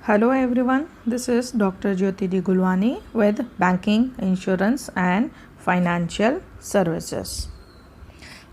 Hello everyone, this is Dr. Jyoti D. Gulwani with Banking, Insurance and Financial Services.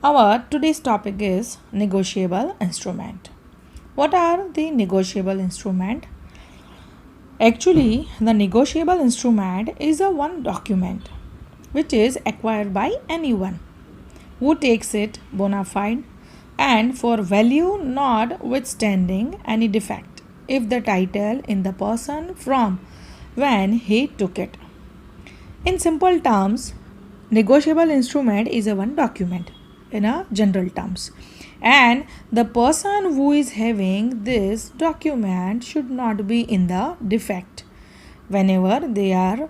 Our today's topic is negotiable instrument. What are the negotiable instrument? Actually, the negotiable instrument is a one document which is acquired by anyone who takes it bona fide and for value notwithstanding any defect if the title in the person from when he took it. In simple terms, negotiable instrument is a one document in a general terms, and the person who is having this document should not be in the defect. Whenever they are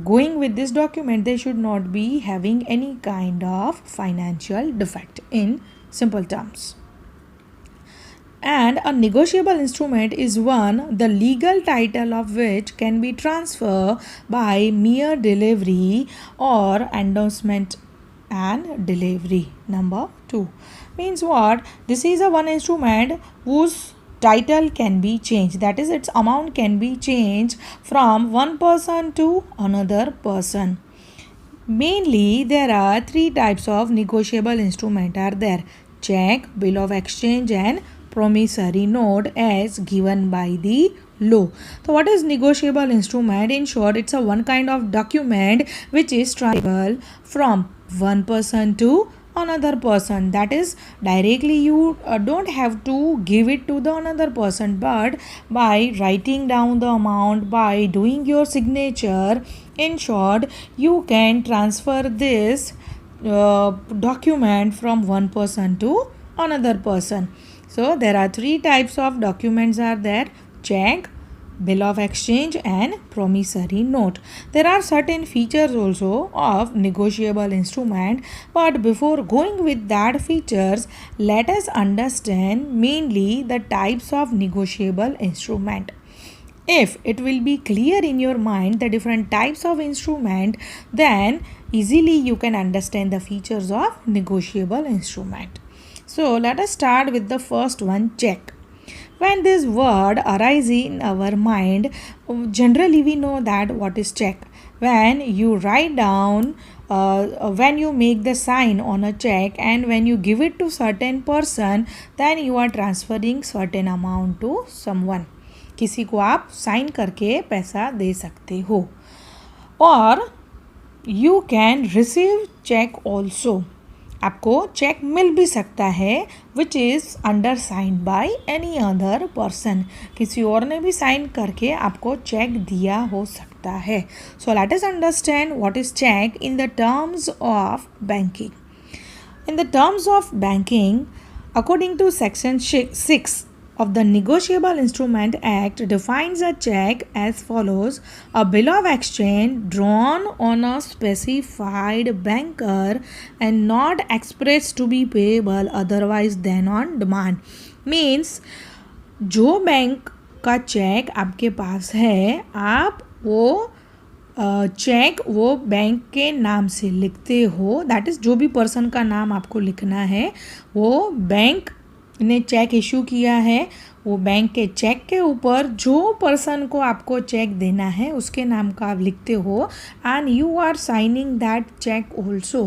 going with this document, they should not be having any kind of financial defect in simple terms. And a negotiable instrument is one the legal title of which can be transferred by mere delivery or endorsement and delivery. Number 2 means what? This is a one instrument whose title can be changed, that is its amount can be changed from one person to another person. Mainly there are three types of negotiable instrument are there: check, bill of exchange and promissory note as given by the law. So what is negotiable instrument? In short, it's a one kind of document which is transferable from one person to another person. That is directly you don't have to give it to the another person, but by writing down the amount, by doing your signature, in short you can transfer this document from one person to another person. So there are three types of documents are there: check, bill of exchange and promissory note. There are certain features also of negotiable instrument, but before going with that features, let us understand mainly the types of negotiable instrument. If it will be clear in your mind the different types of instrument, then easily you can understand the features of negotiable instrument. So let us start with the first one, check. When this word arises in our mind, generally we know that what is check. When you write down, when you make the sign on a check and when you give it to certain person, then you are transferring certain amount to someone. किसी को आप sign करके पैसा दे सकते हो. और you can receive check also. आपको cheque मिल भी सकता है which is under sign by any other person. किसी और ने भी साइन करके आपको चेक दिया हो सकता है. So let us understand what is cheque in the terms of banking. In the terms of banking, according to Section 6 of the Negotiable Instrument Act defines a check as follows: a bill of exchange drawn on a specified banker and not expressed to be payable otherwise than on demand. Means जो bank का check आपके पास है, आप वो check वो bank के नाम से लिखते हो. दैट इज़ जो भी पर्सन का नाम आपको लिखना है, वो बैंक ने चेक इशू किया है, वो बैंक के चेक के ऊपर जो पर्सन को आपको चेक देना है उसके नाम का आप लिखते हो and you are signing that cheque also,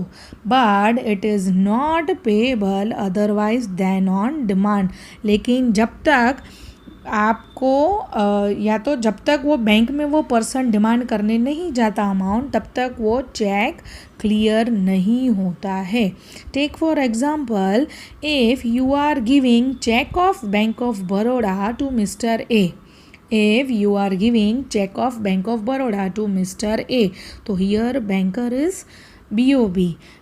but it is not payable otherwise than on demand. लेकिन जब तक आपको या तो जब तक वो बैंक में वो पर्सन डिमांड करने नहीं जाता अमाउंट, तब तक वो चेक क्लियर नहीं होता है. Take for example, if you are giving cheque of bank of Baroda to mister A. If you are giving check of Bank of Baroda to Mr. A, so here banker is BOB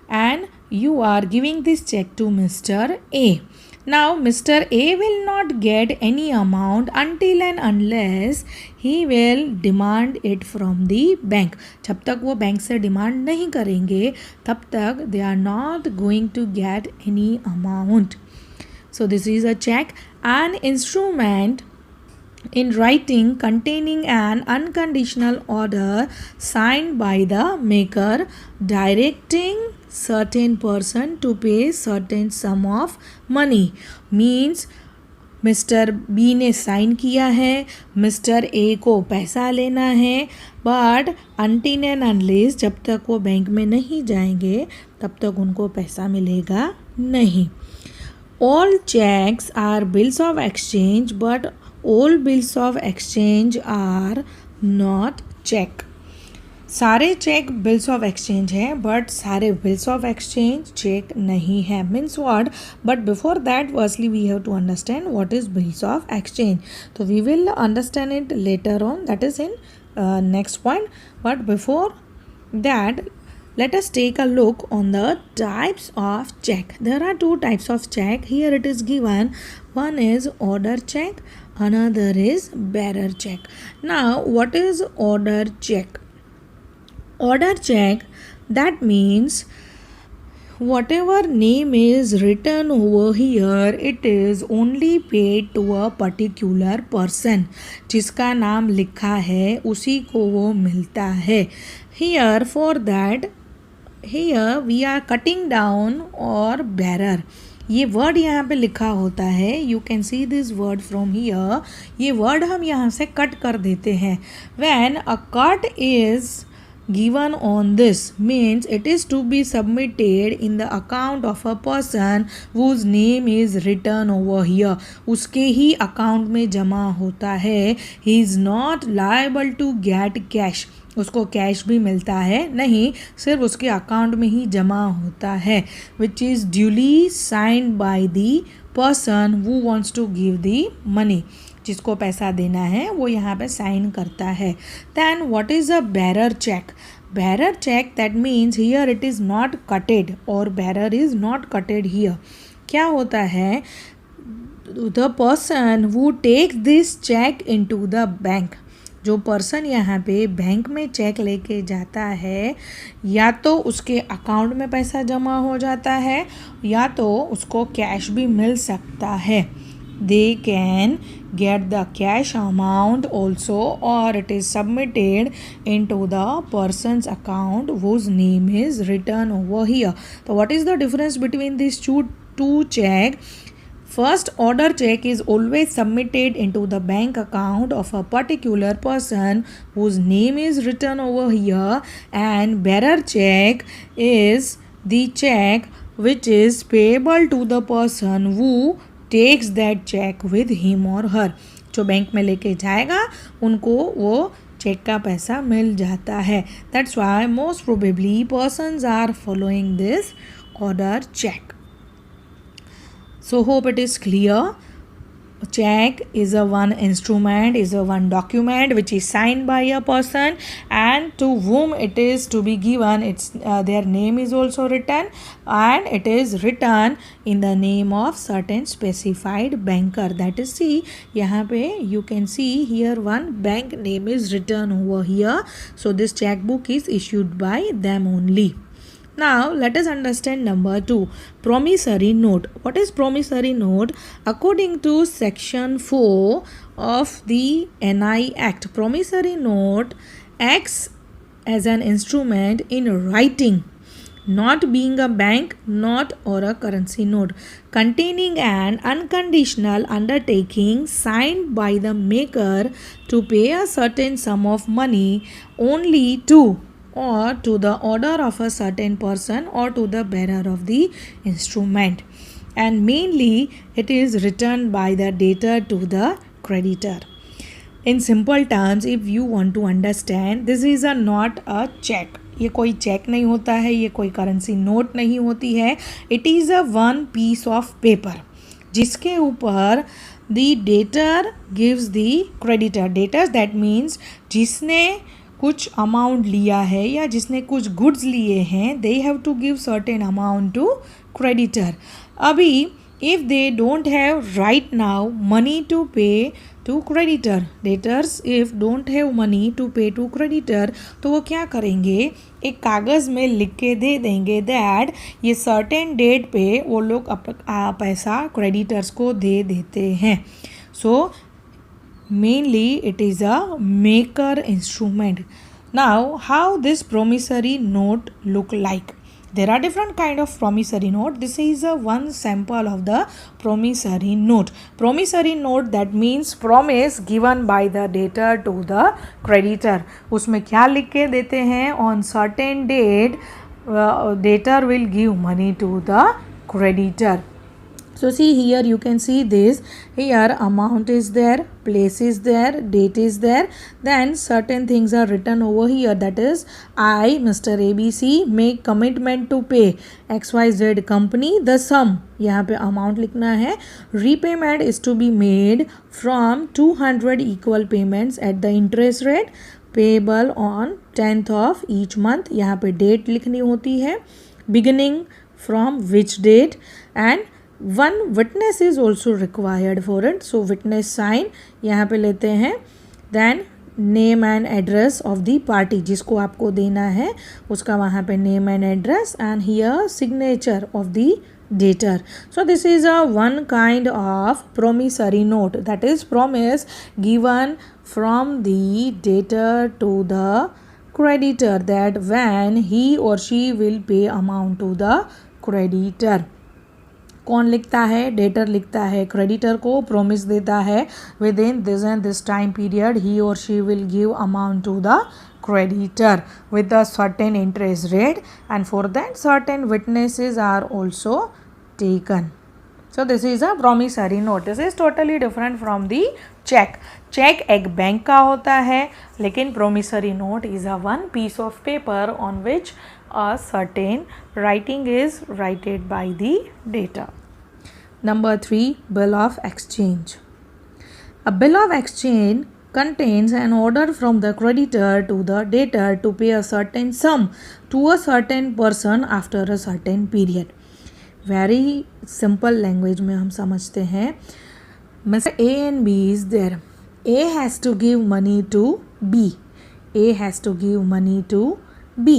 and you are giving this check to Mr. A. Now Mr. A will not get any amount until and unless he will demand it from the bank. जब तक वो bank से demand नहीं करेंगे तब तक they are not going to get any amount. So this is a check, an instrument in writing containing an unconditional order signed by the maker directing certain person to pay certain sum of money. Means mister B ने sign किया है, mister A को पैसा लेना है, but until and unless जब तक वो बैंक में नहीं जाएंगे तब तक उनको पैसा मिलेगा नहीं. All checks are bills of exchange, but all bills of exchange are not check. सारे चेक बिल्स ऑफ एक्सचेंज हैं बट सारे बिल्स ऑफ एक्सचेंज चेक नहीं है. Means what? But before that firstly we have to understand what is bills of exchange. तो we will understand it later on, that is in next point. But before that, let us take a look on the types of check. There are two types of check. Here it is given. One is order check, another is bearer check. Now, what is order check? Order check, that means whatever name is written over here, it is only paid to a particular person. जिसका नाम लिखा है उसी को वो मिलता है. Here for that, here we are cutting down or bearer. ये वर्ड यहाँ पे लिखा होता है. You can see this word from here. ये वर्ड हम यहाँ से कट कर देते हैं. When a cut is given on this means it is to be submitted in the account of a person whose name is written over here. उसके ही account में जमा होता है. He is not liable to get cash. उसको cash भी मिलता है नहीं, सिर्फ उसके अकाउंट में ही जमा होता है. which is duly signed by the person who wants to give the money. जिसको पैसा देना है वो यहाँ पे साइन करता है. Then what is a bearer check? Bearer check, that means here it is not cutted or bearer is not cutted here. क्या होता है? The person who takes this check into the bank. जो person यहाँ पे bank में check लेके जाता है, या तो उसके अकाउंट में पैसा जमा हो जाता है या तो उसको कैश भी मिल सकता है. They can get the cash amount also, or it is submitted into the person's account whose name is written over here. So what is the difference between these two check? First order check is always submitted into the bank account of a particular person whose name is written over here, and bearer check is the check which is payable to the person who takes that check with him or her. जो bank में लेके जाएगा उनको वो check का पैसा मिल जाता है. That's why most probably persons are following this order check. So hope it is clear. Check is a one instrument, is a one document which is signed by a person, and to whom it is to be given, it's their name is also written, and it is written in the name of certain specified banker. That is, see यहाँ पे you can see here one bank name is written over here. So this checkbook is issued by them only. Now let us understand number 2, promissory note. What is promissory note? According to section 4 of the NI Act, promissory note acts as an instrument in writing, not being a bank note or a currency note, containing an unconditional undertaking signed by the maker to pay a certain sum of money only to or to the order of a certain person or to the bearer of the instrument, and mainly it is written by the debtor to the creditor. In simple terms, if you want to understand, this is a not a check. ये कोई check नहीं होता है, ये कोई currency note नहीं होती है. It is a one piece of paper जिसके ऊपर the debtor gives the creditor. Debtors that means जिसने कुछ अमाउंट लिया है या जिसने कुछ गुड्स लिए हैं, they have to give certain amount to creditor. अभी if they don't have right now money to pay to creditor, debtors if don't have money to pay to creditor, तो वो क्या करेंगे? एक कागज़ में लिख के दे देंगे दैट ये सर्टेन डेट पे वो लोग पैसा क्रेडिटर्स को दे देते हैं. सो mainly it is a maker instrument. Now how this promissory note look like? There are different kind of promissory note. This is a one sample of the promissory note. Promissory note, that means promise given by the debtor to the creditor. उसमें क्या लिख के देते हैं? On certain date, debtor will give money to the creditor. So see here, you can see this. Here amount is there, place is there, date is there. Then certain things are written over here. That is, I, Mr. ABC, make commitment to pay XYZ company the sum. यहाँ पे amount लिखना है. Repayment is to be made from 200 equal payments at the interest rate payable on 10th of each month. यहाँ पे date लिखनी होती है. Beginning from which date, and one witness is also required for it. So witness sign यहाँ पे लेते हैं. Then name and address of the party, जिसको आपको देना है उसका वहाँ पे name and address, and here signature of the debtor. So this is a one kind of promissory note, that is promise given from the debtor to the creditor that when he or she will pay amount to the creditor. कौन लिखता है? Debtor लिखता है creditor को, promise देता है within this and this time period ही और she will give amount to the creditor with a certain interest rate, and for that certain witnesses are also taken. So this is a promissory note. This is totally different from the check. Check एक bank का होता है, लेकिन promissory note is a one piece of paper on which a certain writing is written by the debtor. Number 3, bill of exchange. A bill of exchange contains an order from the creditor to the debtor to pay a certain sum to a certain person after a certain period. Very simple language में हम समझते हैं. Mr. A and B is there. A has to give money to B. A has to give money to B.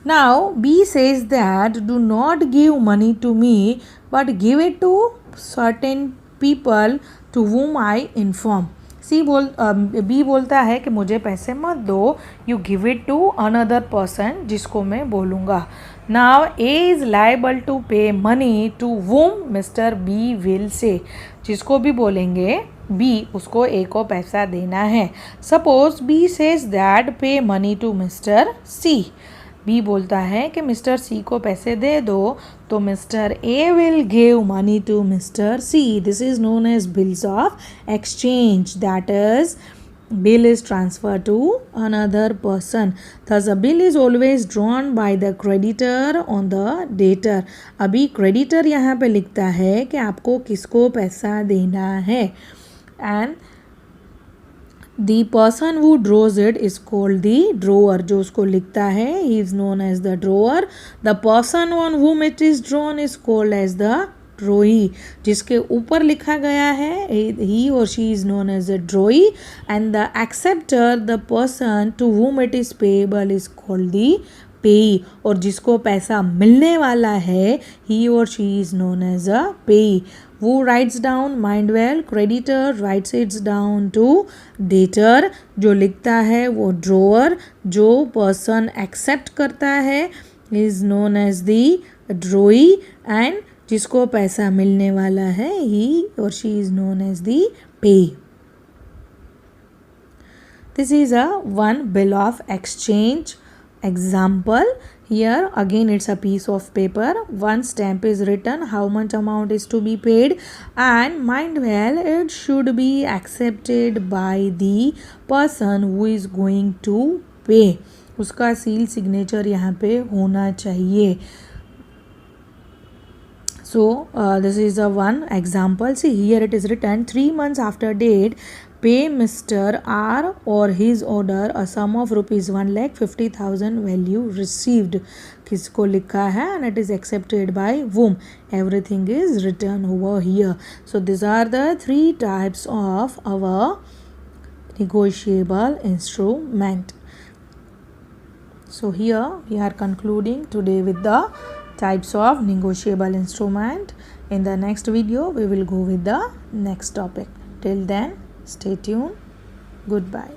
Now B says that do not give money to me, but give it to certain people to whom I inform. B बोलता है कि मुझे पैसे मत दो, you give it to another person जिसको मैं बोलूँगा. Now A is liable to pay money to whom Mr. B will say. जिसको भी बोलेंगे B, उसको A को पैसा देना है. Suppose B says that pay money to Mr. C. B बोलता है कि मिस्टर C को पैसे दे दो, तो mister A will give money to Mr. C. This is known as bills of exchange. That is, bill is transferred to another person. Thus a bill is always drawn by the creditor on the debtor. अभी creditor यहाँ पे लिखता है कि आपको किसको पैसा देना है, and the person who draws it is called the drawer. जो उसको लिखता है he is known as the drawer. The person on whom it is drawn is called as the drawee. जिसके ऊपर लिखा गया है he or she is known as a drawee, and the acceptor, the person to whom it is payable, is called the payee. और जिसको पैसा मिलने वाला है he or she is known as a payee. Who writes down? Mind well, creditor writes it down to debtor. जो लिखता है वो drawer. जो person accept करता है is known as the drawee, and जिसको पैसा मिलने वाला है he or she is known as the payee. This is a one bill of exchange example. Here again it's a piece of paper, one stamp is written, how much amount is to be paid, and mind well, it should be accepted by the person who is going to pay. उसका seal signature यहाँ पे होना चाहिए. So this is a one example. See here it is written 3 months after date, pay Mr. R or his order a sum of rupees 1,50,000 value received. किसको लिखा है, and it is accepted by whom. Everything is written over here. So these are the 3 types of our negotiable instrument. So here we are concluding today with the types of negotiable instrument. In the next video we will go with the next topic. Till then, stay tuned. Goodbye.